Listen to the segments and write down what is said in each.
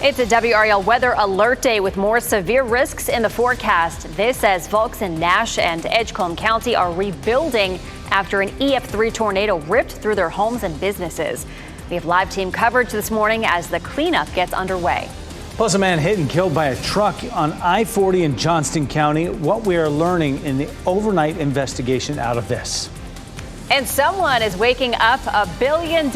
It's a WRAL weather alert day with more severe risks in the forecast. This as folks in Nash and Edgecombe County are rebuilding after an EF3 tornado ripped through their homes and businesses. We have live team coverage this morning as the cleanup gets underway. Plus, a man hit and killed by a truck on I-40 in Johnston County. What we are learning in the overnight investigation out of this. And someone is waking up $1 billion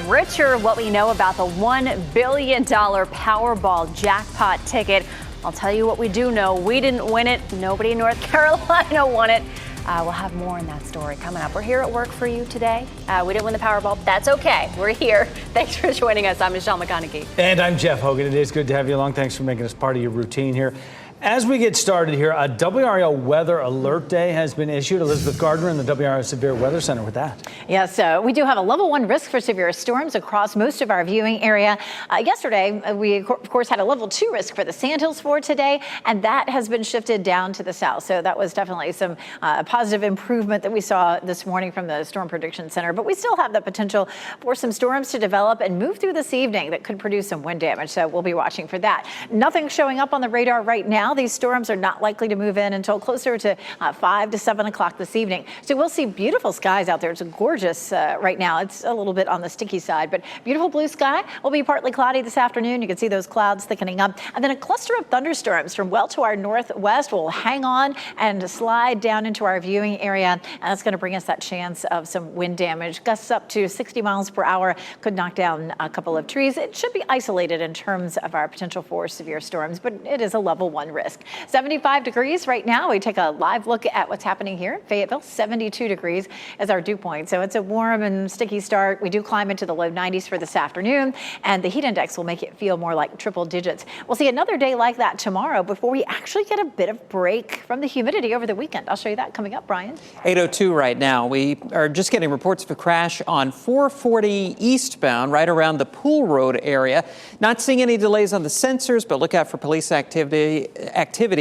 richer. What we know about the $1 billion Powerball jackpot ticket. I'll tell you what we do know. We didn't win it. Nobody in North Carolina won it. We'll have more in that story coming up. We're here at work for you today. We didn't win the Powerball. That's okay. We're here. Thanks for joining us. I'm Michelle McConaughey. And I'm Jeff Hogan. It is good to have you along. Thanks for making us part of your routine here. As we get started here, a WRAL weather alert day has been issued. Elizabeth Gardner in the WRAL Severe Weather Center with that. Yes, we do have a level 1 risk for severe storms across most of our viewing area. Yesterday, we of course had a level 2 risk for the Sandhills for today, and that has been shifted down to the south. So that was definitely some positive improvement that we saw this morning from the Storm Prediction Center. But we still have the potential for some storms to develop and move through this evening that could produce some wind damage. So we'll be watching for that. Nothing showing up on the radar right now. These storms are not likely to move in until closer to 5 to 7 o'clock this evening. So we'll see beautiful skies out there. It's gorgeous right now. It's a little bit on the sticky side, but beautiful blue sky. Will be partly cloudy this afternoon. You can see those clouds thickening up. And then a cluster of thunderstorms from well to our northwest will hang on and slide down into our viewing area. And that's going to bring us that chance of some wind damage. Gusts up to 60 miles per hour could knock down a couple of trees. It should be isolated in terms of our potential for severe storms, but it is a level 1 risk. 75 degrees right now. We take a live look at what's happening here in Fayetteville. 72 degrees is our dew point. So it's a warm and sticky start. We do climb into the low 90s for this afternoon, and the heat index will make it feel more like triple digits. We'll see another day like that tomorrow before we actually get a bit of break from the humidity over the weekend. I'll show you that coming up, Brian. 8:02 right now. We are just getting reports of a crash on 440 eastbound right around the Pool Road area. Not seeing any delays on the sensors, but look out for police activity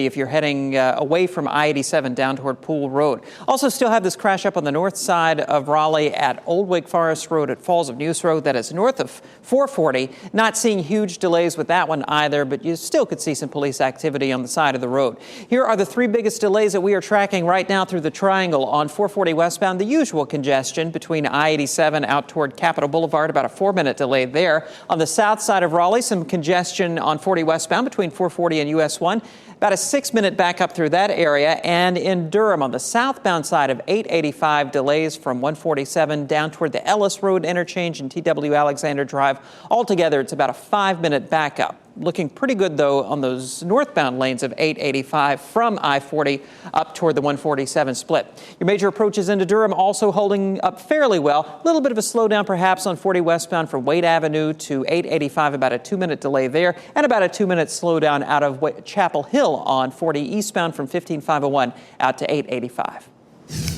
if you're heading away from I-87 down toward Pool Road. Also still have this crash up on the north side of Raleigh at Old Wake Forest Road at Falls of Neuse Road. That is north of 440. Not seeing huge delays with that one either, but you still could see some police activity on the side of the road. Here are the 3 biggest delays that we are tracking right now through the triangle. On 440 westbound, the usual congestion between I-87 out toward Capitol Boulevard, about a 4-minute delay there. On the south side of Raleigh, some congestion on 40 westbound between 440 and US 1. About a 6-minute backup through that area. And in Durham on the southbound side of 885, delays from 147 down toward the Ellis Road interchange and TW Alexander Drive. Altogether, it's about a 5-minute backup. Looking pretty good, though, on those northbound lanes of 885 from I-40 up toward the 147 split. Your major approaches into Durham also holding up fairly well. A little bit of a slowdown, perhaps, on 40 westbound from Wade Avenue to 885, about a 2-minute delay there, and about a 2-minute slowdown out of Chapel Hill on 40 eastbound from 15501 out to 885.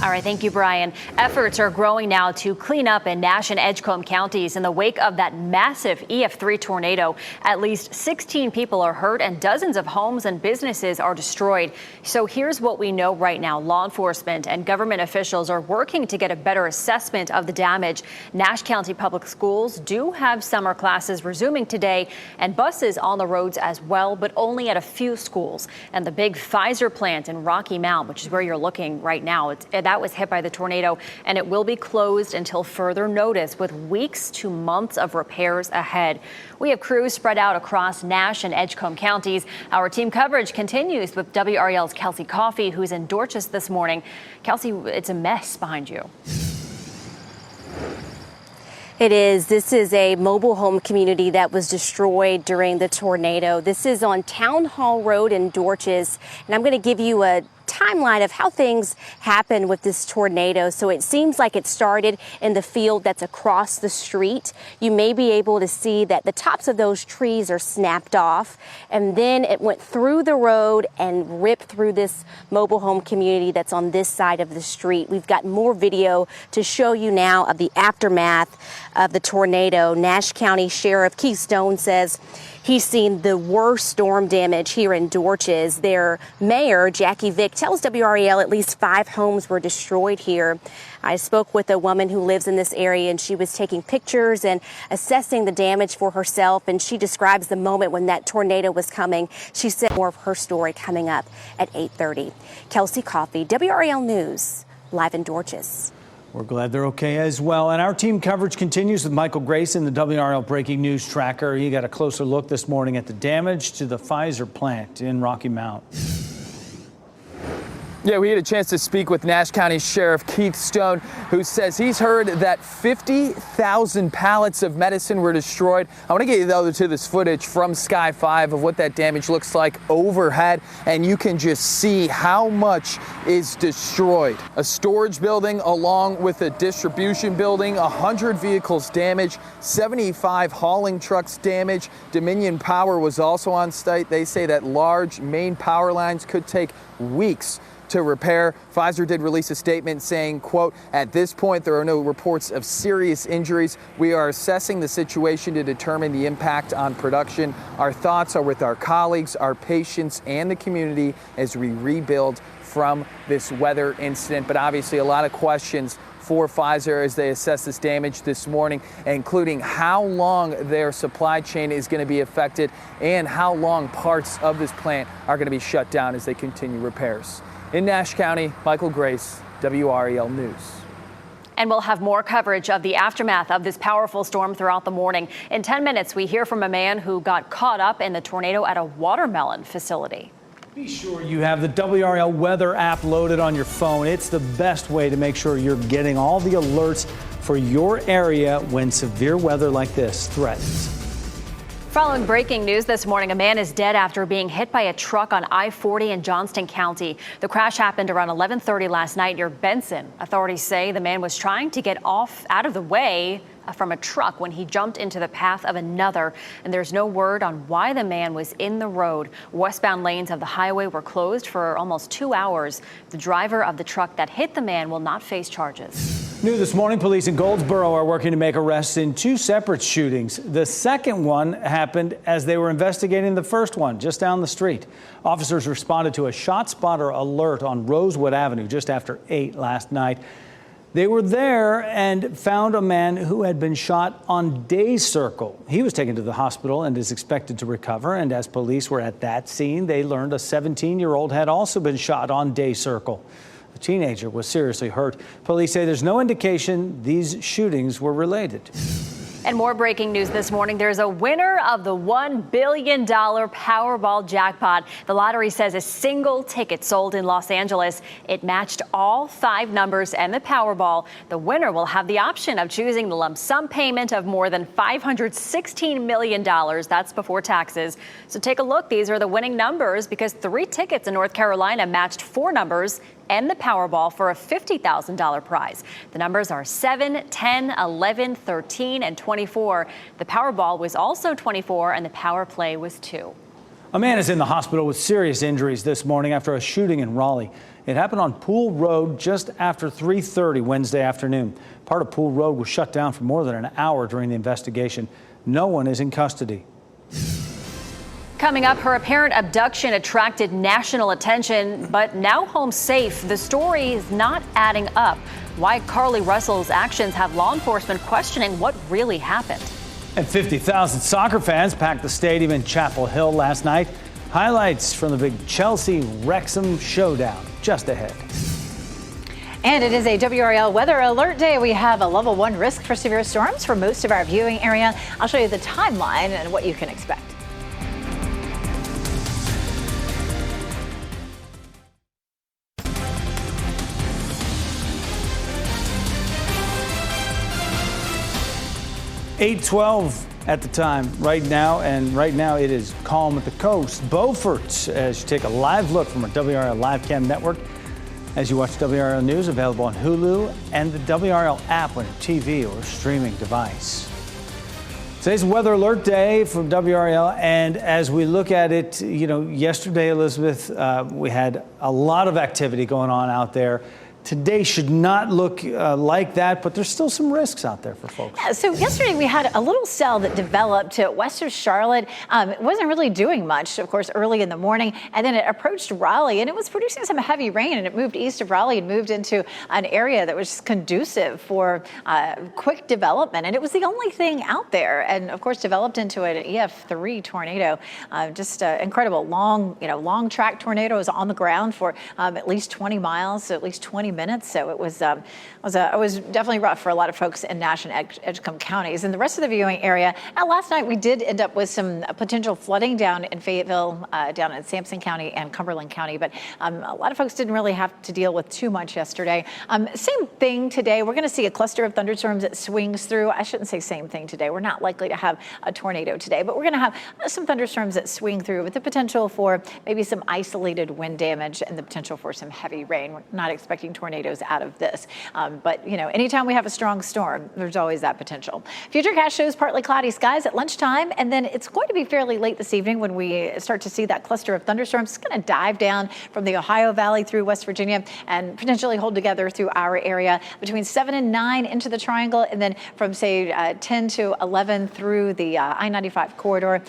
All right, thank you, Brian. Efforts are growing now to clean up in Nash and Edgecombe counties in the wake of that massive EF3 tornado. At least 16 people are hurt and dozens of homes and businesses are destroyed. So here's what we know right now. Law enforcement and government officials are working to get a better assessment of the damage. Nash County Public Schools do have summer classes resuming today and buses on the roads as well, but only at a few schools. And the big Pfizer plant in Rocky Mount, which is where you're looking right now, that was hit by the tornado, and it will be closed until further notice with weeks to months of repairs ahead. We have crews spread out across Nash and Edgecombe counties. Our team coverage continues with WRAL's Kelsey Coffey, who's in Dorchester this morning. Kelsey, it's a mess behind you. It is. This is a mobile home community that was destroyed during the tornado. This is on Town Hall Road in Dorchester, and I'm going to give you a timeline of how things happened with this tornado. So it seems like it started in the field that's across the street. You may be able to see that the tops of those trees are snapped off, and then it went through the road and ripped through this mobile home community that's on this side of the street. We've got more video to show you now of the aftermath of the tornado. Nash County Sheriff Keith Stone says He's seen the worst storm damage here in Dorches. Their mayor, Jackie Vick, tells WRAL at least 5 homes were destroyed here. I spoke with a woman who lives in this area, and she was taking pictures and assessing the damage for herself, and she describes the moment when that tornado was coming. She said more of her story coming up at 8:30. Kelsey Coffey, WRAL News, live in Dorches. We're glad they're okay as well. And our team coverage continues with Michael Grace in the WRAL Breaking News Tracker. He got a closer look this morning at the damage to the Pfizer plant in Rocky Mount. Yeah, we had a chance to speak with Nash County Sheriff Keith Stone, who says he's heard that 50,000 pallets of medicine were destroyed. I want to get you though to this footage from Sky 5 of what that damage looks like overhead, and you can just see how much is destroyed. A storage building along with a distribution building, 100 vehicles damaged, 75 hauling trucks damaged. Dominion Power was also on site. They say that large main power lines could take weeks to repair. Pfizer did release a statement saying, quote, "At this point, there are no reports of serious injuries. We are assessing the situation to determine the impact on production. Our thoughts are with our colleagues, our patients, and the community as we rebuild from this weather incident." But obviously a lot of questions for Pfizer as they assess this damage this morning, including how long their supply chain is going to be affected and how long parts of this plant are going to be shut down as they continue repairs. In Nash County, Michael Grace, WRAL News. And we'll have more coverage of the aftermath of this powerful storm throughout the morning. In 10 minutes, we hear from a man who got caught up in the tornado at a watermelon facility. Be sure you have the WRAL weather app loaded on your phone. It's the best way to make sure you're getting all the alerts for your area when severe weather like this threatens. Following breaking news this morning, a man is dead after being hit by a truck on I-40 in Johnston County. The crash happened around 11:30 last night near Benson. Authorities say the man was trying to get out of the way from a truck when he jumped into the path of another, and there's no word on why the man was in the road. Westbound lanes of the highway were closed for almost 2 hours. The driver of the truck that hit the man will not face charges. New this morning, police in Goldsboro are working to make arrests in 2 separate shootings. The second one happened as they were investigating the first one just down the street. Officers responded to a shot spotter alert on Rosewood Avenue just after 8 last night. They were there and found a man who had been shot on Day Circle. He was taken to the hospital and is expected to recover. And as police were at that scene, they learned a 17-year-old had also been shot on Day Circle. The teenager was seriously hurt. Police say there's no indication these shootings were related. And more breaking news this morning. There's a winner of the $1 billion Powerball jackpot. The lottery says a single ticket sold in Los Angeles. It matched all 5 numbers and the Powerball. The winner will have the option of choosing the lump sum payment of more than $516 million. That's before taxes. So take a look. These are the winning numbers because 3 tickets in North Carolina matched 4 numbers and the Powerball for a $50,000 prize. The numbers are 7, 10, 11, 13, and 24. The Powerball was also 24, and the Power Play was 2. A man is in the hospital with serious injuries this morning after a shooting in Raleigh. It happened on Pool Road just after 3:30 Wednesday afternoon. Part of Pool Road was shut down for more than an hour during the investigation. No one is in custody. Coming up, her apparent abduction attracted national attention, but now home safe. The story is not adding up. Why Carly Russell's actions have law enforcement questioning what really happened. And 50,000 soccer fans packed the stadium in Chapel Hill last night. Highlights from the big Chelsea-Wrexham showdown just ahead. And it is a WRAL weather alert day. We have a level 1 risk for severe storms for most of our viewing area. I'll show you the timeline and what you can expect. .812 at the time right now, and right now it is calm at the coast. Beaufort, as you take a live look from our WRAL Live Cam network, as you watch WRAL News, available on Hulu and the WRAL app on your TV or streaming device. Today's weather alert day from WRAL, and as we look at it, yesterday, Elizabeth, we had a lot of activity going on out there. Today should not look like that, but there's still some risks out there for folks. Yeah, so yesterday we had a little cell that developed west of Charlotte. It wasn't really doing much, of course, early in the morning, and then it approached Raleigh, and it was producing some heavy rain, and it moved east of Raleigh and moved into an area that was conducive for quick development, and it was the only thing out there, and of course developed into an EF3 tornado. Just incredible, long track tornadoes on the ground for at least 20 miles, so at least 20 minutes. So it was definitely rough for a lot of folks in Nash and Edgecombe counties. And the rest of the viewing area, last night we did end up with some potential flooding down in Fayetteville, down in Sampson County and Cumberland County. But a lot of folks didn't really have to deal with too much yesterday. Same thing today. We're going to see a cluster of thunderstorms that swings through. I shouldn't say same thing today. We're not likely to have a tornado today, but we're going to have some thunderstorms that swing through with the potential for maybe some isolated wind damage and the potential for some heavy rain. We're not expecting tornadoes out of this. But, anytime we have a strong storm, there's always that potential. Futurecast shows partly cloudy skies at lunchtime, and then it's going to be fairly late this evening when we start to see that cluster of thunderstorms. It's going to dive down from the Ohio Valley through West Virginia and potentially hold together through our area between 7 and 9 into the triangle, and then from, say, 10 to 11 through the I-95 corridor.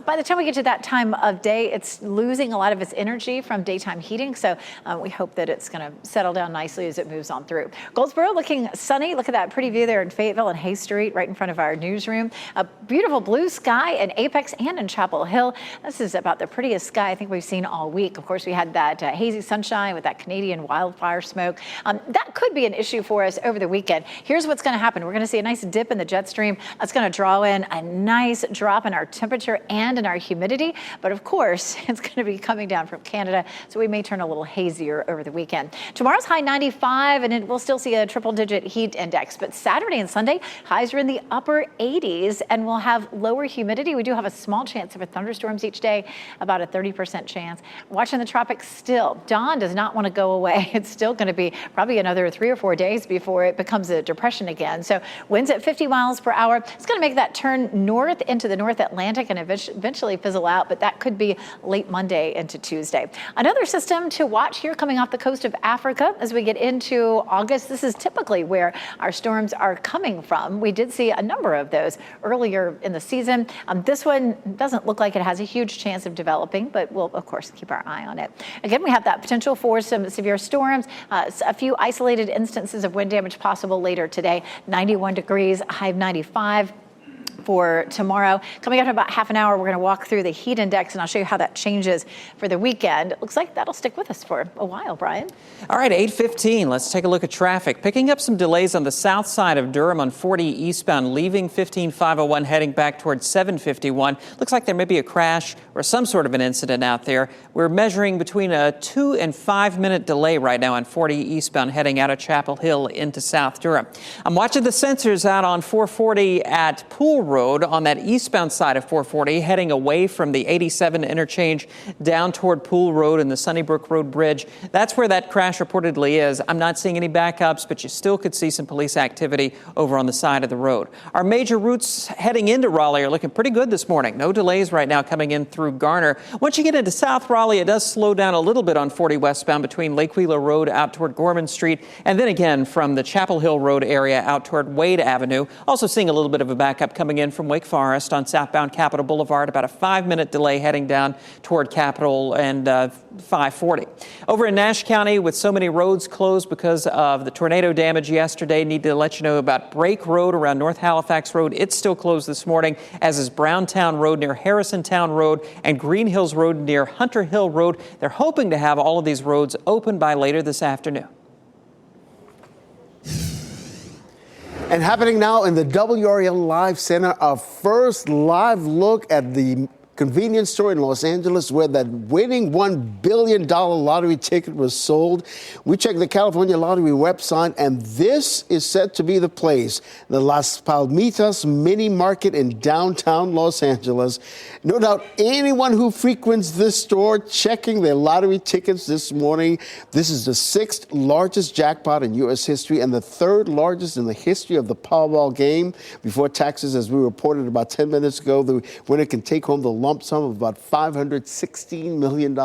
By the time we get to that time of day, it's losing a lot of its energy from daytime heating, so we hope that it's going to settle down nicely as it moves on through. Goldsboro looking sunny. Look at that pretty view there in Fayetteville and Hay Street right in front of our newsroom. A beautiful blue sky in Apex and in Chapel Hill. This is about the prettiest sky I think we've seen all week. Of course, we had that hazy sunshine with that Canadian wildfire smoke. That could be an issue for us over the weekend. Here's what's going to happen. We're going to see a nice dip in the jet stream. That's going to draw in a nice drop in our temperature and in our humidity. But of course, it's going to be coming down from Canada, so we may turn a little hazier over the weekend. Tomorrow's high 95, and we'll still see a triple-digit heat index. But Saturday and Sunday, highs are in the upper 80s, and we'll have lower humidity. We do have a small chance of thunderstorms each day, about a 30% chance. Watching the tropics still. Dawn does not want to go away. It's still going to be probably another 3 or 4 days before it becomes a depression again. So winds at 50 miles per hour. It's going to make that turn north into the North Atlantic and eventually fizzle out, but that could be late Monday into Tuesday. Another system to watch here coming off the coast of Africa as we get into August. This is typically where our storms are coming from. We did see a number of those earlier in the season. This one doesn't look like it has a huge chance of developing, but we'll, of course, keep our eye on it. Again, we have that potential for some severe storms, a few isolated instances of wind damage possible later today. 91 degrees, high of 95. For tomorrow. Coming up in about half an hour, we're going to walk through the heat index, and I'll show you how that changes for the weekend. It looks like that'll stick with us for a while, Brian. All right, 8:15. Let's take a look at traffic. Picking up some delays on the south side of Durham on 40 eastbound, leaving 15501, heading back towards 751. Looks like there may be a crash or some sort of an incident out there. We're measuring between a 2 and 5 minute delay right now on 40 eastbound, heading out of Chapel Hill into South Durham. I'm watching the sensors out on 440 at Pool Road on that eastbound side of 440, heading away from the 87 interchange down toward Pool Road and the Sunnybrook Road Bridge. That's where that crash reportedly is. I'm not seeing any backups, but you still could see some police activity over on the side of the road. Our major routes heading into Raleigh are looking pretty good this morning. No delays right now coming in through Garner. Once you get into South Raleigh, it does slow down a little bit on 40 westbound between Lake Wheeler Road out toward Gorman Street, and then again from the Chapel Hill Road area out toward Wade Avenue. Also seeing a little bit of a backup coming in from Wake Forest on southbound Capitol Boulevard, about a 5 minute delay heading down toward Capitol and 540. Over in Nash County, with so many roads closed because of the tornado damage yesterday, need to let you know about Brake Road around North Halifax Road. It's still closed this morning, as is Browntown Road near Harrisontown Road and Green Hills Road near Hunter Hill Road. They're hoping to have all of these roads open by later this afternoon. And happening now in the WRAL Live Center, our first live look at the convenience store in Los Angeles where that winning $1 billion lottery ticket was sold. We checked the California Lottery website, and this is said to be the place, the Las Palmitas Mini Market in downtown Los Angeles. No doubt anyone who frequents this store checking their lottery tickets this morning. This is the 6th largest jackpot in U.S. history and the 3rd largest in the history of the Powerball game. Before taxes, as we reported about 10 minutes ago, the winner can take home the lump sum of about $516 million.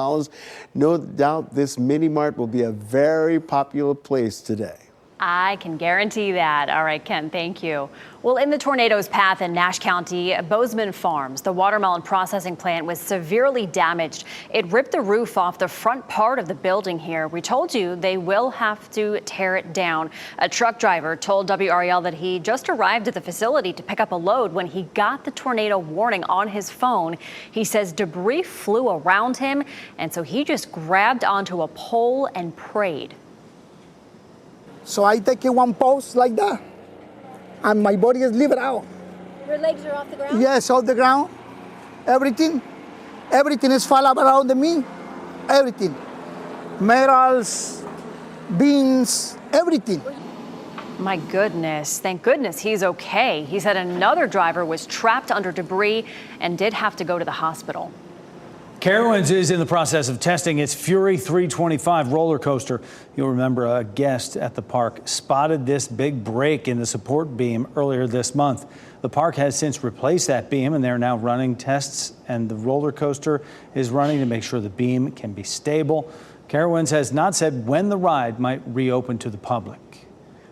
No doubt this mini mart will be a very popular place today. I can guarantee that. All right, Ken, thank you. Well, in the tornado's path in Nash County, Bozeman Farms, the watermelon processing plant, was severely damaged. It ripped the roof off the front part of the building here. We told you they will have to tear it down. A truck driver told WRAL that he just arrived at the facility to pick up a load when he got the tornado warning on his phone. He says debris flew around him, and so he just grabbed onto a pole and prayed. So I take it one post like that, and my body is leave it out. Your legs are off the ground? Yes, off the ground. Everything is fall up around me. Everything. Metals, beans, everything. My goodness. Thank goodness he's okay. He said another driver was trapped under debris and did have to go to the hospital. Carowinds is in the process of testing its Fury 325 roller coaster. You'll remember a guest at the park spotted this big break in the support beam earlier this month. The park has since replaced that beam, and they're now running tests, and the roller coaster is running to make sure the beam can be stable. Carowinds has not said when the ride might reopen to the public.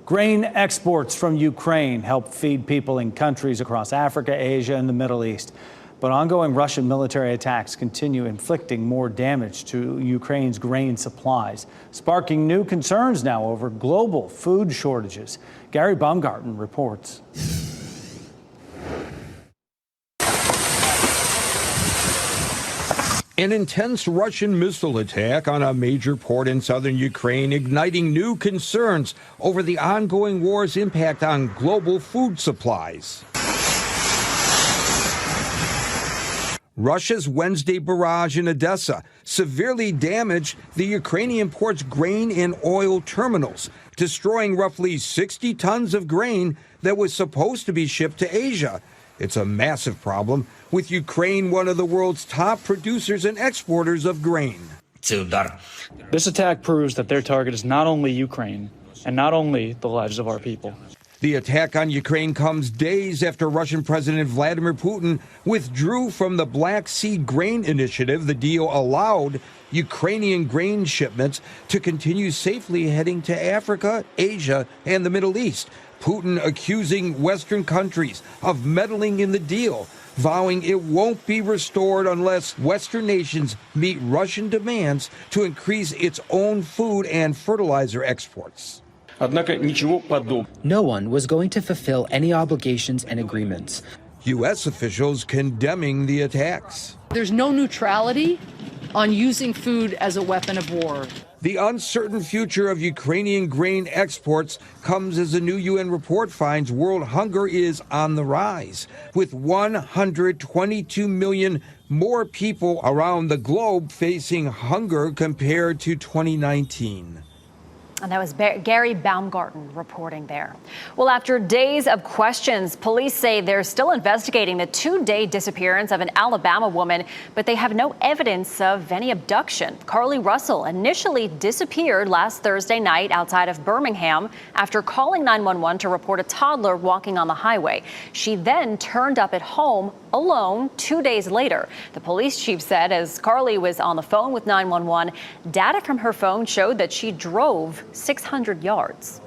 Grain exports from Ukraine help feed people in countries across Africa, Asia, and the Middle East. But ongoing Russian military attacks continue inflicting more damage to Ukraine's grain supplies, sparking new concerns now over global food shortages. Gary Baumgarten reports. An intense Russian missile attack on a major port in southern Ukraine, igniting new concerns over the ongoing war's impact on global food supplies. Russia's Wednesday barrage in Odessa severely damaged the Ukrainian port's grain and oil terminals, destroying roughly 60 tons of grain that was supposed to be shipped to Asia. It's a massive problem, with Ukraine one of the world's top producers and exporters of grain. This attack proves that their target is not only Ukraine and not only the lives of our people. The attack on Ukraine comes days after Russian President Vladimir Putin withdrew from the Black Sea Grain Initiative. The deal allowed Ukrainian grain shipments to continue safely heading to Africa, Asia, and the Middle East. Putin accusing Western countries of meddling in the deal, vowing it won't be restored unless Western nations meet Russian demands to increase its own food and fertilizer exports. No one was going to fulfill any obligations and agreements. U.S. officials condemning the attacks. There's no neutrality on using food as a weapon of war. The uncertain future of Ukrainian grain exports comes as a new UN report finds world hunger is on the rise, with 122 million more people around the globe facing hunger compared to 2019. And that was Gary Baumgarten reporting there. Well, after days of questions, police say they're still investigating the 2-day disappearance of an Alabama woman, but they have no evidence of any abduction. Carly Russell initially disappeared last Thursday night outside of Birmingham after calling 911 to report a toddler walking on the highway. She then turned up at home alone 2 days later. The police chief said as Carly was on the phone with 911, data from her phone showed that she drove 600 yards.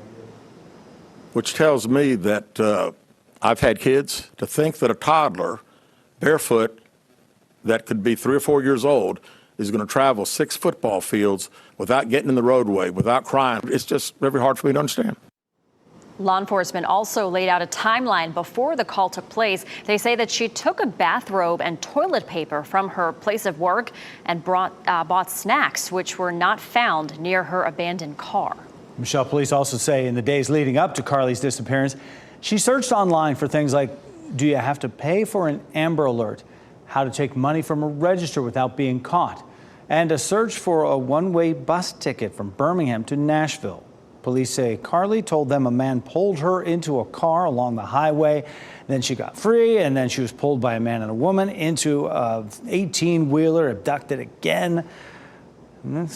Which tells me that I've had kids. To think that a toddler, barefoot, that could be 3 or 4 years old, is going to travel 6 football fields without getting in the roadway, without crying, it's just very hard for me to understand. Law enforcement also laid out a timeline before the call took place. They say that she took a bathrobe and toilet paper from her place of work and bought snacks, which were not found near her abandoned car. Michelle, police also say in the days leading up to Carly's disappearance, she searched online for things like, do you have to pay for an Amber Alert, how to take money from a register without being caught, and a search for a one-way bus ticket from Birmingham to Nashville. Police say Carly told them a man pulled her into a car along the highway. Then she got free, and then she was pulled by a man and a woman into an 18-wheeler, abducted again. And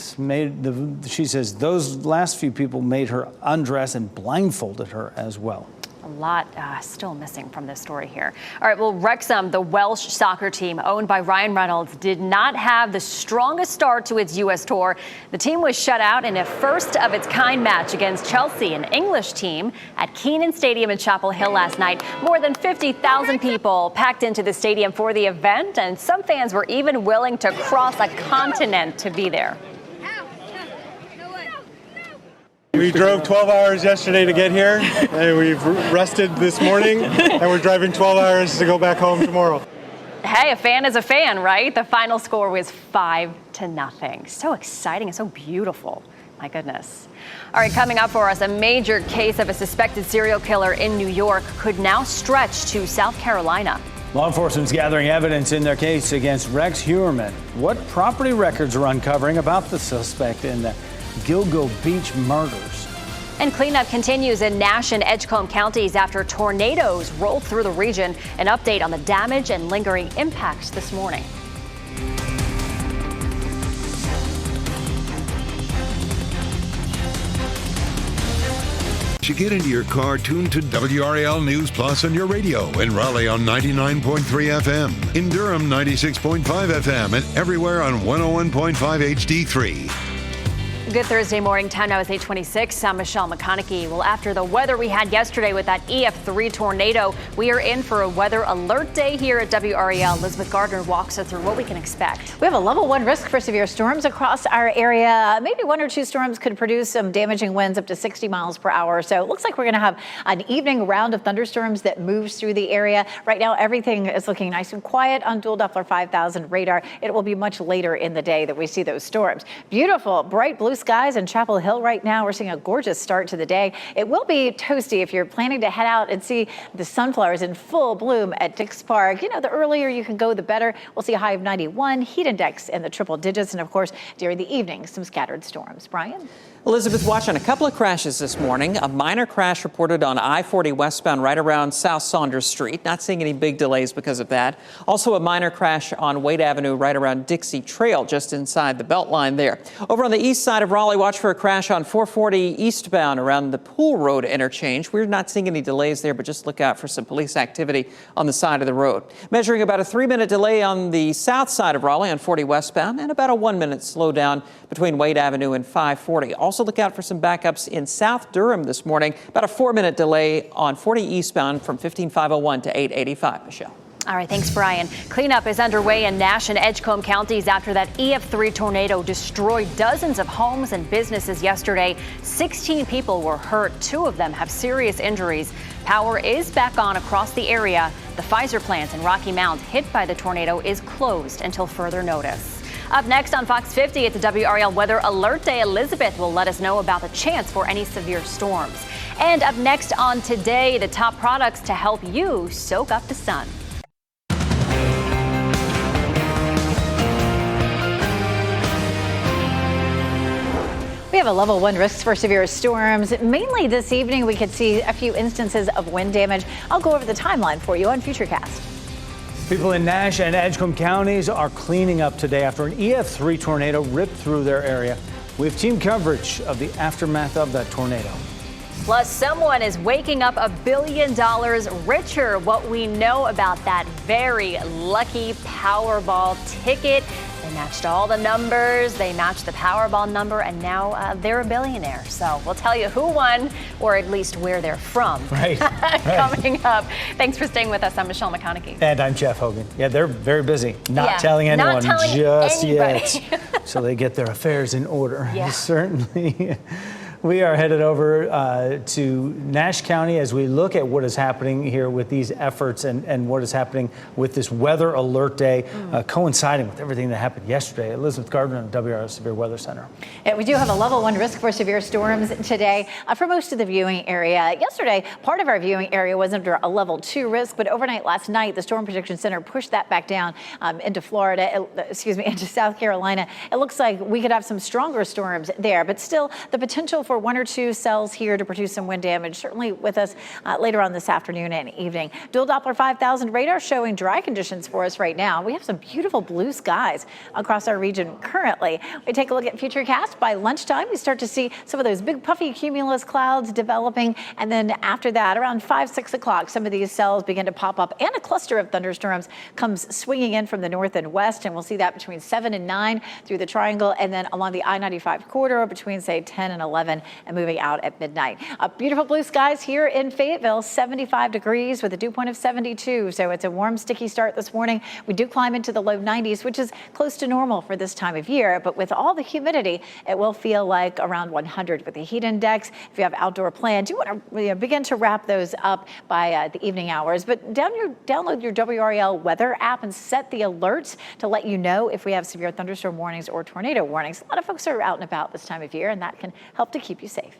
she says those last few people made her undress and blindfolded her as well. A lot still missing from this story here. All right, well, Wrexham, the Welsh soccer team owned by Ryan Reynolds, did not have the strongest start to its U.S. tour. The team was shut out in a first-of-its-kind match against Chelsea, an English team, at Keenan Stadium in Chapel Hill last night. More than 50,000 people packed into the stadium for the event, and some fans were even willing to cross a continent to be there. We drove 12 hours yesterday to get here, and we've rested this morning, and we're driving 12 hours to go back home tomorrow. Hey, a fan is a fan, right? The final score was 5-0. So exciting and so beautiful. My goodness. All right, coming up for us, a major case of a suspected serial killer in New York could now stretch to South Carolina. Law enforcement's gathering evidence in their case against Rex Heuermann. What property records are uncovering about the suspect in the Gilgo Beach murders? And cleanup continues in Nash and Edgecombe counties after tornadoes rolled through the region. An update on the damage and lingering impacts this morning. You get into your car, tune to WRAL News Plus on your radio, in Raleigh on 99.3 FM, in Durham 96.5 FM, and everywhere on 101.5 HD3. Good Thursday morning. Time now is 8:26. I'm Michelle McConaughey. Well, after the weather we had yesterday with that EF3 tornado, we are in for a weather alert day here at WRAL. Elizabeth Gardner walks us through what we can expect. We have a level 1 risk for severe storms across our area. Maybe 1 or 2 storms could produce some damaging winds up to 60 miles per hour. So it looks like we're going to have an evening round of thunderstorms that moves through the area. Right now, everything is looking nice and quiet on dual Doppler 5000 radar. It will be much later in the day that we see those storms. Beautiful, bright blue skies in Chapel Hill right now. We're seeing a gorgeous start to the day. It will be toasty if you're planning to head out and see the sunflowers in full bloom at Dix Park. You know, the earlier you can go, the better. We'll see a high of 91, heat index in the triple digits, and of course, during the evening, some scattered storms. Brian? Elizabeth, watching a couple of crashes this morning. A minor crash reported on I-40 westbound right around South Saunders Street. Not seeing any big delays because of that. Also a minor crash on Wade Avenue right around Dixie Trail, just inside the Beltline there. Over on the east side of Raleigh, watch for a crash on 440 eastbound around the Pool Road interchange. We're not seeing any delays there, but just look out for some police activity on the side of the road. Measuring about a 3-minute delay on the south side of Raleigh on 40 westbound, and about a 1-minute slowdown between Wade Avenue and 540. Also look out for some backups in South Durham this morning. About a 4-minute delay on 40 eastbound from 15501 to 885. Michelle. All right, thanks, Brian. Cleanup is underway in Nash and Edgecombe counties after that EF3 tornado destroyed dozens of homes and businesses yesterday. 16 people were hurt. 2 of them have serious injuries. Power is back on across the area. The Pfizer plant in Rocky Mount hit by the tornado is closed until further notice. Up next on Fox 50, it's a WRAL Weather Alert Day. Elizabeth will let us know about the chance for any severe storms. And up next on Today, the top products to help you soak up the sun. We have a level 1 risk for severe storms. Mainly this evening, we could see a few instances of wind damage. I'll go over the timeline for you on Futurecast. People in Nash and Edgecombe counties are cleaning up today after an EF3 tornado ripped through their area. We have team coverage of the aftermath of that tornado. Plus, someone is waking up $1 billion richer. What we know about that very lucky Powerball ticket. They matched all the numbers. They matched the Powerball number, and now they're a billionaire. So we'll tell you who won, or at least where they're from. Right. Coming up. Thanks for staying with us. I'm Michelle McConaughey. And I'm Jeff Hogan. Yeah, they're very busy. Not telling anyone not telling just anybody. yet. So they get their affairs in order. Yeah. Certainly. We are headed over to Nash County as we look at what is happening here with these efforts and what is happening with this weather alert day, coinciding with everything that happened yesterday. Elizabeth Gardner of WRAL Severe Weather Center. Yeah, we do have a level 1 risk for severe storms today for most of the viewing area. Yesterday, part of our viewing area was under a level 2 risk, but overnight last night, the Storm Prediction Center pushed that back down into Florida, into South Carolina. It looks like we could have some stronger storms there, but still the potential for 1 or 2 cells here to produce some wind damage, certainly with us later on this afternoon and evening. Dual Doppler 5000 radar showing dry conditions for us right now. We have some beautiful blue skies across our region currently. We take a look at Futurecast. By lunchtime, we start to see some of those big puffy cumulus clouds developing. And then after that, around 5, 6 o'clock, some of these cells begin to pop up and a cluster of thunderstorms comes swinging in from the north and west. And we'll see that between 7 and 9 through the triangle and then along the I-95 corridor between, say, 10 and 11 and moving out at midnight. Beautiful blue skies here in Fayetteville, 75 degrees with a dew point of 72. So it's a warm, sticky start this morning. We do climb into the low 90s, which is close to normal for this time of year. But with all the humidity, it will feel like around 100 with the heat index. If you have outdoor plans, you want to begin to wrap those up by the evening hours. But download your WRAL weather app and set the alerts to let you know if we have severe thunderstorm warnings or tornado warnings. A lot of folks are out and about this time of year, and that can help to keep you safe.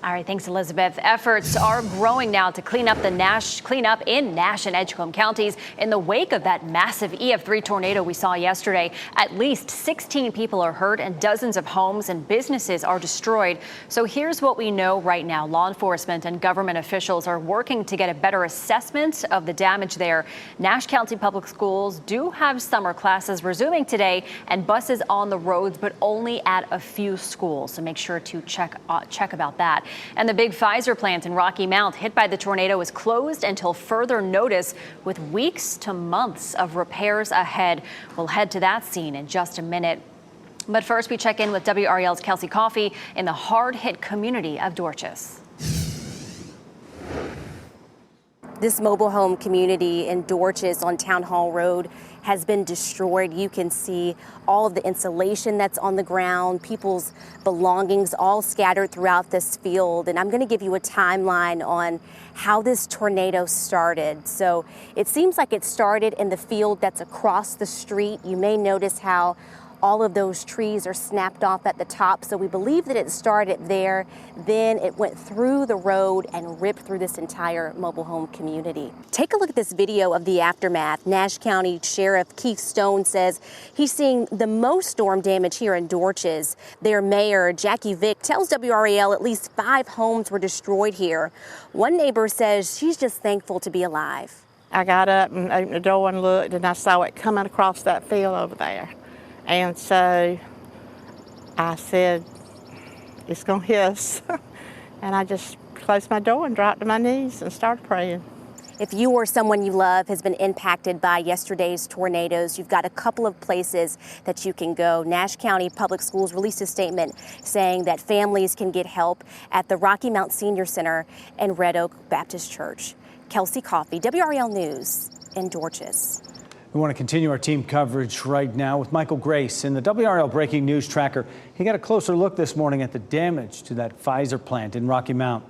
All right, thanks, Elizabeth. Efforts are growing now to clean up in Nash and Edgecombe counties in the wake of that massive EF3 tornado we saw yesterday. At least 16 people are hurt and dozens of homes and businesses are destroyed. So here's what we know right now. Law enforcement and government officials are working to get a better assessment of the damage there. Nash County Public Schools do have summer classes resuming today and buses on the roads, but only at a few schools. So make sure to check about that. And the big Pfizer plant in Rocky Mount hit by the tornado is closed until further notice with weeks to months of repairs ahead. We'll head to that scene in just a minute. But first, we check in with WRAL's Kelsey Coffey in the hard-hit community of Dorchester. This mobile home community in Dorchester on Town Hall Road has been destroyed. You can see all of the insulation that's on the ground, people's belongings all scattered throughout this field. And I'm going to give you a timeline on how this tornado started. So it seems like it started in the field that's across the street. You may notice how all of those trees are snapped off at the top. So we believe that it started there. Then it went through the road and ripped through this entire mobile home community. Take a look at this video of the aftermath. Nash County Sheriff Keith Stone says he's seeing the most storm damage here in Dorchester. Their mayor, Jackie Vick, tells WRAL at least 5 homes were destroyed here. One neighbor says she's just thankful to be alive. I got up and opened the door and looked, and I saw it coming across that field over there. And so I said, it's going to hit us. And I just closed my door and dropped to my knees and started praying. If you or someone you love has been impacted by yesterday's tornadoes, you've got a couple of places that you can go. Nash County Public Schools released a statement saying that families can get help at the Rocky Mount Senior Center and Red Oak Baptist Church. Kelsey Coffey, WRAL News in Dorchester. We want to continue our team coverage right now with Michael Grace in the WRAL Breaking News Tracker. He got a closer look this morning at the damage to that Pfizer plant in Rocky Mount.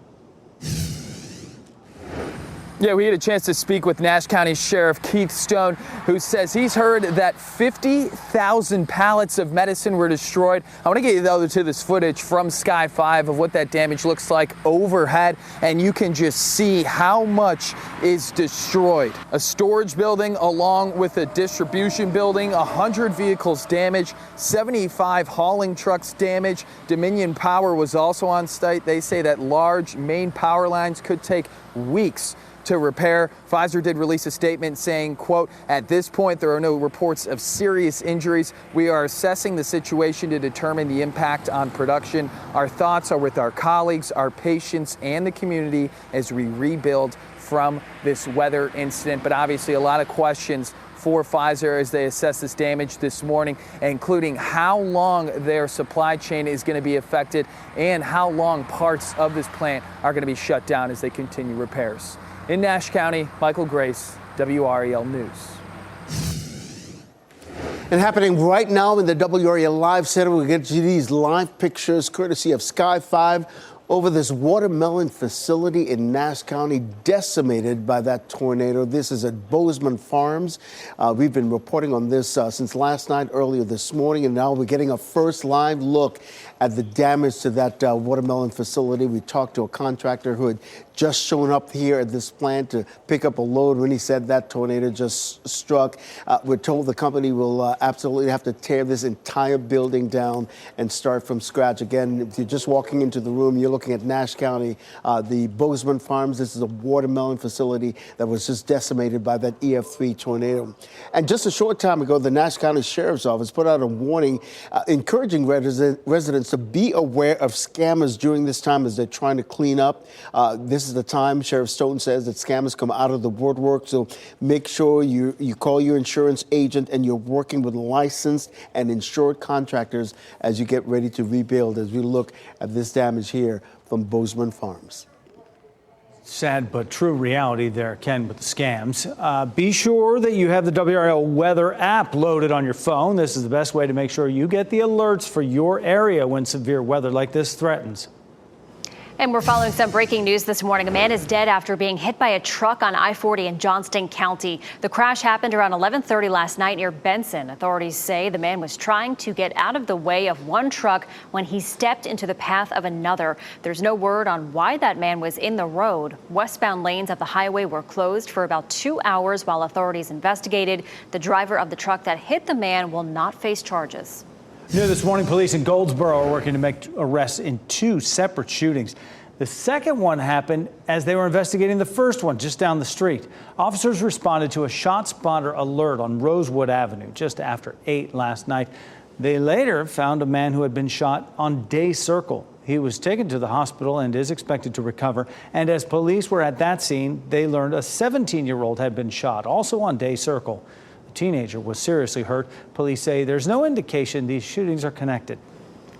Yeah, we had a chance to speak with Nash County Sheriff Keith Stone, who says he's heard that 50,000 pallets of medicine were destroyed. I want to get you though to this footage from Sky 5 of what that damage looks like overhead, and you can just see how much is destroyed. A storage building along with a distribution building, 100 vehicles damaged, 75 hauling trucks damaged. Dominion Power was also on site. They say that large main power lines could take weeks to repair. Pfizer did release a statement saying, quote, at this point, there are no reports of serious injuries. We are assessing the situation to determine the impact on production. Our thoughts are with our colleagues, our patients, and the community as we rebuild from this weather incident. But obviously a lot of questions for Pfizer as they assess this damage this morning, including how long their supply chain is going to be affected and how long parts of this plant are going to be shut down as they continue repairs. In Nash County, Michael Grace, WRAL News. And happening right now in the WRAL Live Center, we'll get you these live pictures courtesy of Sky 5. over this watermelon facility in Nash County decimated by that tornado. This is at Bozeman Farms. We've been reporting on this since last night, earlier this morning, and now we're getting a first live look at the damage to that watermelon facility. We talked to a contractor who had just shown up here at this plant to pick up a load when he said that tornado just struck. We're told the company will absolutely have to tear this entire building down and start from scratch. Again, if you're just walking into the room, you're looking at Nash County, the Bozeman Farms. This is a watermelon facility that was just decimated by that EF3 tornado. And just a short time ago, the Nash County Sheriff's Office put out a warning encouraging residents to be aware of scammers during this time as they're trying to clean up. This is the time, Sheriff Stoughton says, that scammers come out of the woodwork. So make sure you call your insurance agent and you're working with licensed and insured contractors as you get ready to rebuild, as we look at this damage here from Bozeman Farms. Sad but true reality there, Ken, with the scams. Be sure that you have the WRAL weather app loaded on your phone. This is the best way to make sure you get the alerts for your area when severe weather like this threatens. And we're following some breaking news this morning. A man is dead after being hit by a truck on I-40 in Johnston County. The crash happened around 11:30 last night near Benson. Authorities say the man was trying to get out of the way of one truck when he stepped into the path of another. There's no word on why that man was in the road. Westbound lanes of the highway were closed for about 2 hours while authorities investigated. The driver of the truck that hit the man will not face charges. New this morning, police in Goldsboro are working to make arrests in 2 separate shootings. The second one happened as they were investigating the first one just down the street. Officers responded to a shot spotter alert on Rosewood Avenue just after 8 last night. They later found a man who had been shot on Day Circle. He was taken to the hospital and is expected to recover. And as police were at that scene, they learned a 17-year-old had been shot, also on Day Circle. The teenager was seriously hurt. Police say there's no indication these shootings are connected.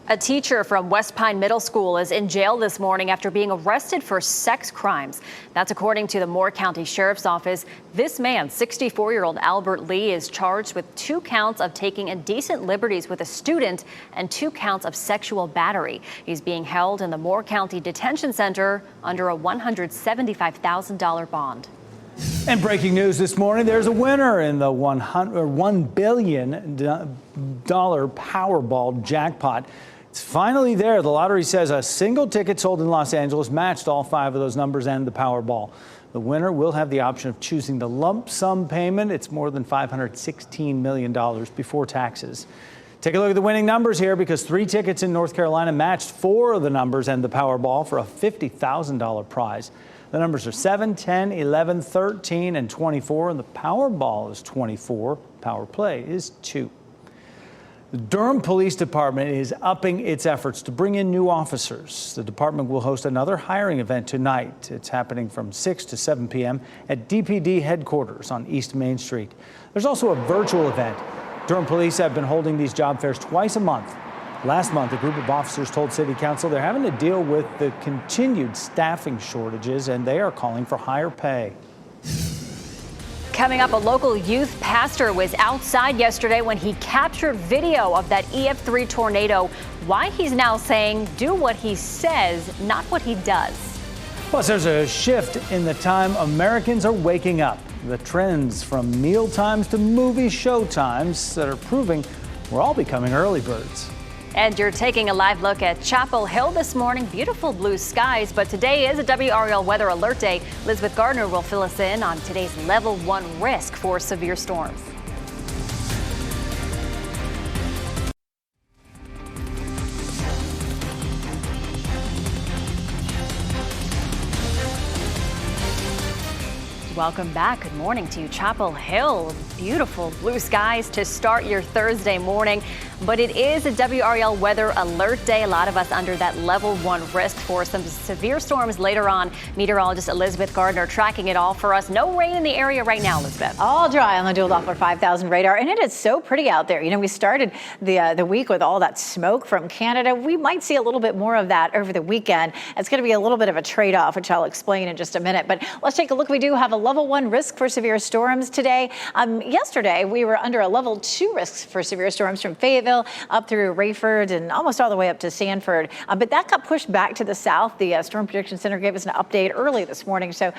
A teacher from West Pine Middle School is in jail this morning after being arrested for sex crimes. That's according to the Moore County Sheriff's Office. This man, 64-year-old Albert Lee, is charged with 2 counts of taking indecent liberties with a student and 2 counts of sexual battery. He's being held in the Moore County Detention Center under a $175,000 bond. And breaking news this morning, there's a winner in the $1 billion Powerball jackpot. It's finally there. The lottery says a single ticket sold in Los Angeles matched all 5 of those numbers and the Powerball. The winner will have the option of choosing the lump sum payment. It's more than $516 million before taxes. Take a look at the winning numbers here because 3 tickets in North Carolina matched 4 of the numbers and the Powerball for a $50,000 prize. The numbers are 7, 10, 11, 13, and 24, and the Powerball is 24. Power play is 2. The Durham Police Department is upping its efforts to bring in new officers. The department will host another hiring event tonight. It's happening from 6 to 7 p.m. at DPD headquarters on East Main Street. There's also a virtual event. Durham Police have been holding these job fairs twice a month. Last month, a group of officers told City Council they're having to deal with the continued staffing shortages, and they are calling for higher pay. Coming up, a local youth pastor was outside yesterday when he captured video of that EF3 tornado. Why he's now saying, do what he says, not what he does. Plus, there's a shift in the time Americans are waking up. The trends from meal times to movie show times that are proving we're all becoming early birds. And you're taking a live look at Chapel Hill this morning. Beautiful blue skies, but today is a WRAL weather alert day. Elizabeth Gardner will fill us in on today's level 1 risk for severe storms. Welcome back. Good morning to you, Chapel Hill. Beautiful blue skies to start your Thursday morning. But it is a WRAL weather alert day. A lot of us under that level 1 risk for some severe storms later on. Meteorologist Elizabeth Gardner tracking it all for us. No rain in the area right now, Elizabeth. All dry on the dual Doppler 5000 radar. And it is so pretty out there. You know, we started the week with all that smoke from Canada. We might see a little bit more of that over the weekend. It's going to be a little bit of a trade-off, which I'll explain in just a minute. But let's take a look. We do have a level 1 risk for severe storms today. Yesterday, we were under a level 2 risk for severe storms from Fayetteville Fayetteville, up through Rayford, and almost all the way up to Sanford. But that got pushed back to the south. The Storm Prediction Center gave us an update early this morning. So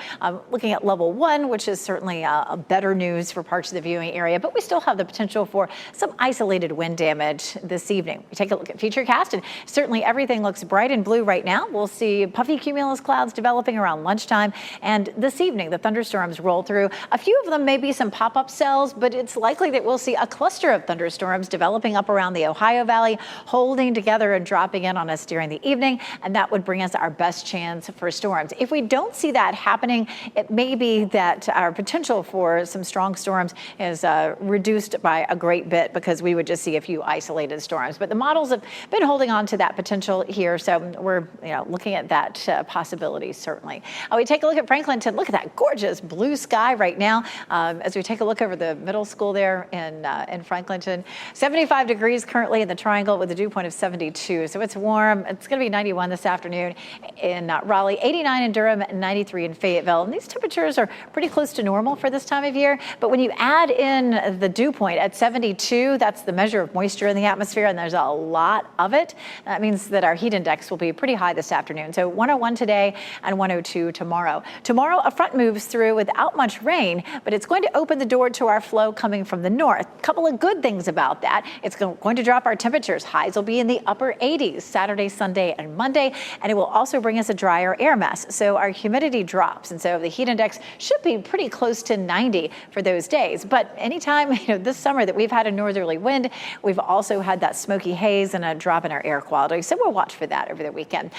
looking at level 1, which is certainly a better news for parts of the viewing area, but we still have the potential for some isolated wind damage this evening. We take a look at Futurecast, and certainly everything looks bright and blue right now. We'll see puffy cumulus clouds developing around lunchtime, and this evening the thunderstorms roll through. A few of them may be some pop-up cells, but it's likely that we'll see a cluster of thunderstorms developing up around the Ohio Valley, holding together and dropping in on us during the evening, and that would bring us our best chance for storms. If we don't see that happening, it may be that our potential for some strong storms is reduced by a great bit, because we would just see a few isolated storms. But the models have been holding on to that potential here, so we're looking at that possibility, certainly. We take a look at Franklinton. Look at that gorgeous blue sky right now as we take a look over the middle school there in Franklinton. 75 degrees currently in the Triangle with a dew point of 72, so it's warm. It's going to be 91 this afternoon in Raleigh, 89 in Durham, 93 in Fayetteville. And these temperatures are pretty close to normal for this time of year, but when you add in the dew point at 72, that's the measure of moisture in the atmosphere, and there's a lot of it. That means that our heat index will be pretty high this afternoon. So 101 today and 102 tomorrow. Tomorrow, a front moves through without much rain, but it's going to open the door to our flow coming from the north. A couple of good things about that. It's going to drop our temperatures. Highs will be in the upper 80s Saturday, Sunday, and Monday, and it will also bring us a drier air mass. So our humidity drops, and so the heat index should be pretty close to 90 for those days. But anytime this summer that we've had a northerly wind, we've also had that smoky haze and a drop in our air quality. So we'll watch for that over the weekend.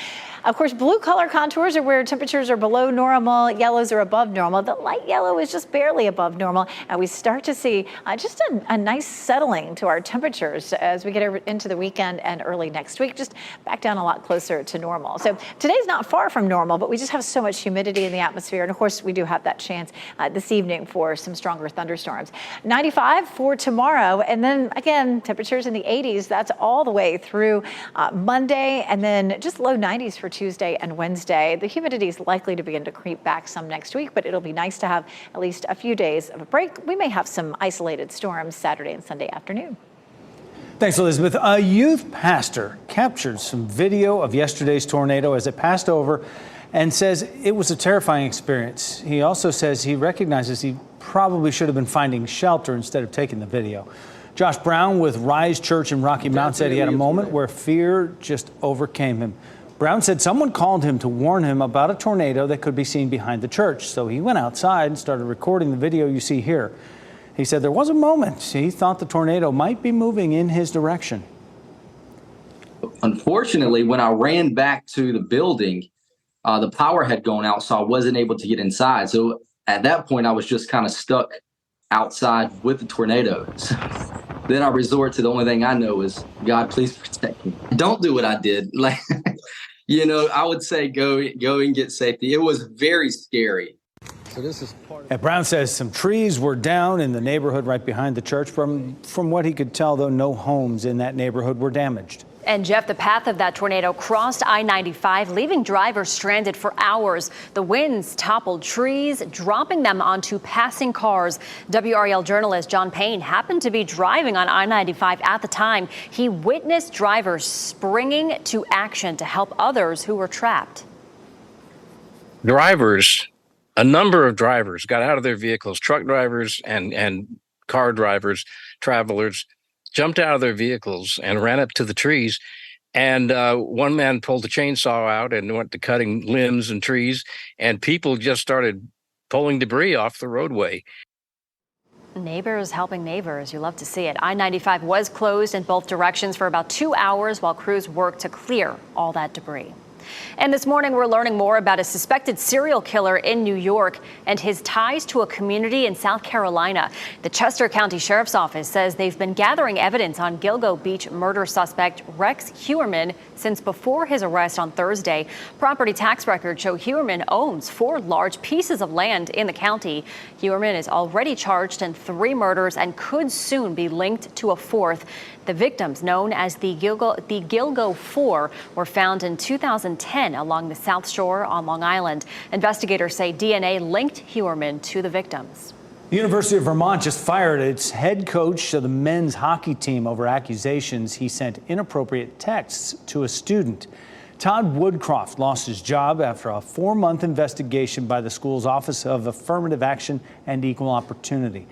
Of course, blue color contours are where temperatures are below normal, yellows are above normal. The light yellow is just barely above normal, and we start to see just a nice settling to our temperatures as we get into the weekend and early next week, just back down a lot closer to normal. So today's not far from normal, but we just have so much humidity in the atmosphere, and of course we do have that chance this evening for some stronger thunderstorms. 95 for tomorrow, and then again temperatures in the 80s. That's all the way through Monday, and then just low 90s for Tuesday and Wednesday. The humidity is likely to begin to creep back some next week, but it'll be nice to have at least a few days of a break. We may have some isolated storms Saturday and Sunday afternoon. Thanks, Elizabeth. A youth pastor captured some video of yesterday's tornado as it passed over and says it was a terrifying experience. He also says he recognizes he probably should have been finding shelter instead of taking the video. Josh Brown with Rise Church in Rocky Mount said he had a moment where fear just overcame him. Brown said someone called him to warn him about a tornado that could be seen behind the church. So he went outside and started recording the video you see here. He said there was a moment he thought the tornado might be moving in his direction. Unfortunately, when I ran back to the building, the power had gone out, so I wasn't able to get inside. So at that point, I was just kind of stuck outside with the tornado. So then I resort to the only thing I know is, God, please protect me. Don't do what I did. Like, I would say go and get safety. It was very scary. So this is part of Brown says some trees were down in the neighborhood right behind the church. From what he could tell, though, no homes in that neighborhood were damaged. And Jeff, the path of that tornado crossed I-95, leaving drivers stranded for hours. The winds toppled trees, dropping them onto passing cars. WRAL journalist John Payne happened to be driving on I-95 at the time. He witnessed drivers springing to action to help others who were trapped. A number of drivers got out of their vehicles, truck drivers and car drivers, travelers, jumped out of their vehicles and ran up to the trees. And one man pulled a chainsaw out and went to cutting limbs and trees, and people just started pulling debris off the roadway. Neighbors helping neighbors. You love to see it. I-95 was closed in both directions for about 2 hours while crews worked to clear all that debris. And this morning, we're learning more about a suspected serial killer in New York and his ties to a community in South Carolina. The Chester County Sheriff's Office says they've been gathering evidence on Gilgo Beach murder suspect Rex Heuermann since before his arrest on Thursday. Property tax records show Heuermann owns 4 large pieces of land in the county. Heuermann is already charged in 3 murders and could soon be linked to a 4th. The victims, known as the Gilgo 4, were found in 2010 along the South Shore on Long Island. Investigators say DNA linked Heuermann to the victims. The University of Vermont just fired its head coach of the men's hockey team over accusations he sent inappropriate texts to a student. Todd Woodcroft lost his job after a 4-month investigation by the school's Office of Affirmative Action and Equal Opportunity.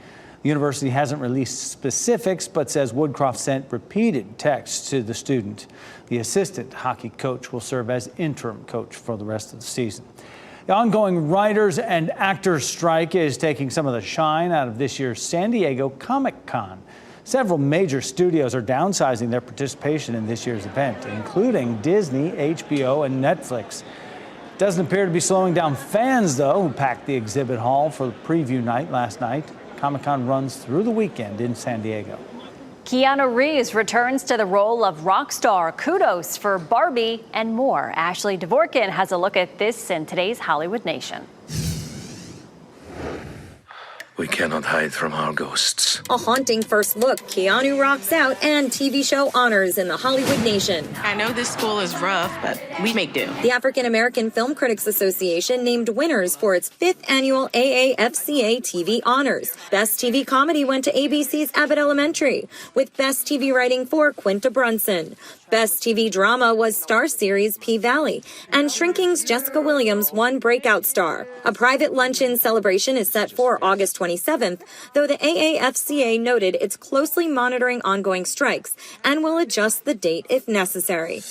The university hasn't released specifics, but says Woodcroft sent repeated texts to the student. The assistant hockey coach will serve as interim coach for the rest of the season. The ongoing writers and actors strike is taking some of the shine out of this year's San Diego Comic-Con. Several major studios are downsizing their participation in this year's event, including Disney, HBO, and Netflix. Doesn't appear to be slowing down fans, though, who packed the exhibit hall for the preview night last night. Comic-Con runs through the weekend in San Diego. Keanu Reeves returns to the role of rock star. Kudos for Barbie and more. Ashley Dvorkin has a look at this in today's Hollywood Nation. We cannot hide from our ghosts. A haunting first look. Keanu rocks out and TV show honors in the Hollywood Nation. I know this school is rough, but we make do. The African American Film Critics Association named winners for its 5th annual AAFCA TV honors. Best TV comedy went to ABC's Abbott Elementary, with Best TV writing for Quinta Brunson. Best TV drama was Star Series P-Valley, and Shrinking's Jessica Williams won Breakout Star. A private luncheon celebration is set for August 27th, though the AAFCA noted it's closely monitoring ongoing strikes and will adjust the date if necessary.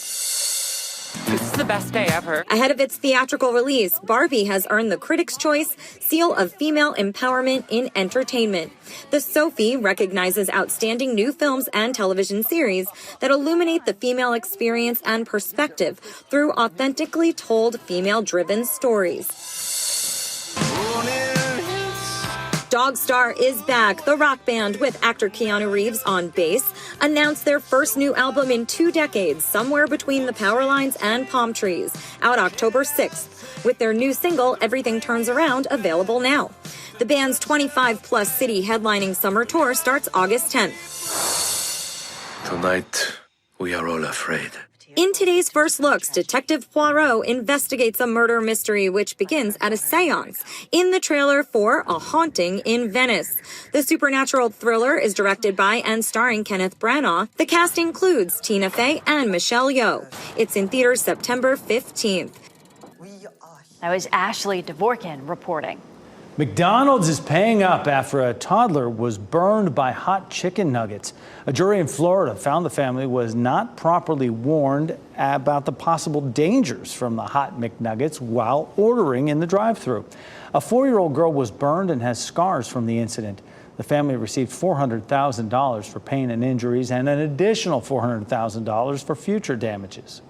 This is the best day ever. Ahead of its theatrical release, Barbie has earned the Critics' Choice Seal of Female Empowerment in Entertainment. The Sophie recognizes outstanding new films and television series that illuminate the female experience and perspective through authentically told female-driven stories. Dogstar is back. The rock band with actor Keanu Reeves on bass announced their first new album in 2 decades, Somewhere Between the Power Lines and Palm Trees, out October 6th, with their new single, Everything Turns Around, available now. The band's 25-plus city headlining summer tour starts August 10th. Tonight, we are all afraid. In today's First Looks, Detective Poirot investigates a murder mystery which begins at a seance in the trailer for A Haunting in Venice. The supernatural thriller is directed by and starring Kenneth Branagh. The cast includes Tina Fey and Michelle Yeoh. It's in theaters September 15th. That was Ashley Dvorkin reporting. McDonald's is paying up after a toddler was burned by hot chicken nuggets. A jury in Florida found the family was not properly warned about the possible dangers from the hot McNuggets while ordering in the drive-thru. A 4-year-old girl was burned and has scars from the incident. The family received $400,000 for pain and injuries and an additional $400,000 for future damages.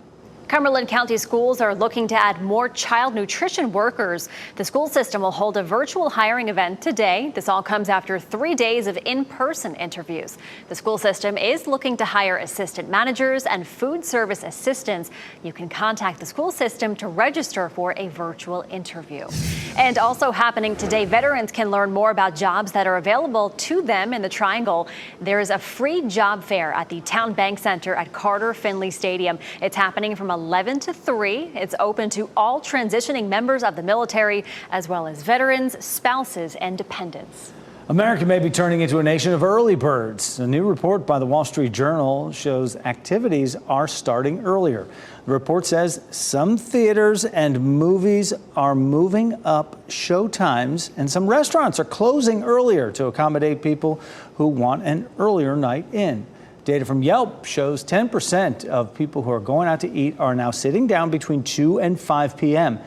Cumberland County schools are looking to add more child nutrition workers. The school system will hold a virtual hiring event today. This all comes after 3 days of in-person interviews. The school system is looking to hire assistant managers and food service assistants. You can contact the school system to register for a virtual interview. And also happening today, veterans can learn more about jobs that are available to them in the Triangle. There is a free job fair at the Town Bank Center at Carter Finley Stadium. It's happening from 11 to 3. It's open to all transitioning members of the military, as well as veterans, spouses, and dependents. America may be turning into a nation of early birds. A new report by the Wall Street Journal shows activities are starting earlier. The report says some theaters and movies are moving up show times, and some restaurants are closing earlier to accommodate people who want an earlier night in. Data from Yelp shows 10% of people who are going out to eat are now sitting down between 2 and 5 p.m.,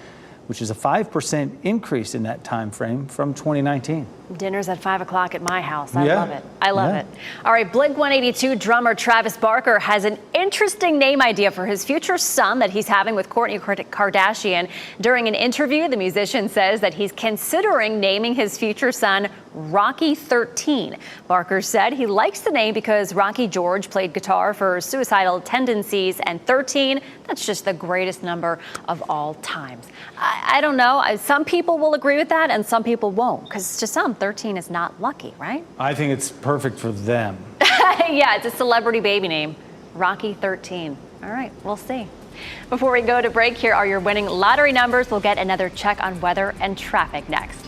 which is a 5% increase in that time frame from 2019. Dinner's at 5 o'clock at my house. I love it. I love Yeah. it. All right, Blink-182 drummer Travis Barker has an interesting name idea for his future son that he's having with Kourtney Kardashian. During an interview, the musician says that he's considering naming his future son Rocky 13. Barker said he likes the name because Rocky George played guitar for Suicidal Tendencies, and 13, that's just the greatest number of all times. I don't know. Some people will agree with that and some people won't, because to some, 13 is not lucky, right? I think it's perfect for them. Yeah, it's a celebrity baby name, Rocky 13. All right, we'll see. Before we go to break, here are your winning lottery numbers. We'll get another check on weather and traffic next.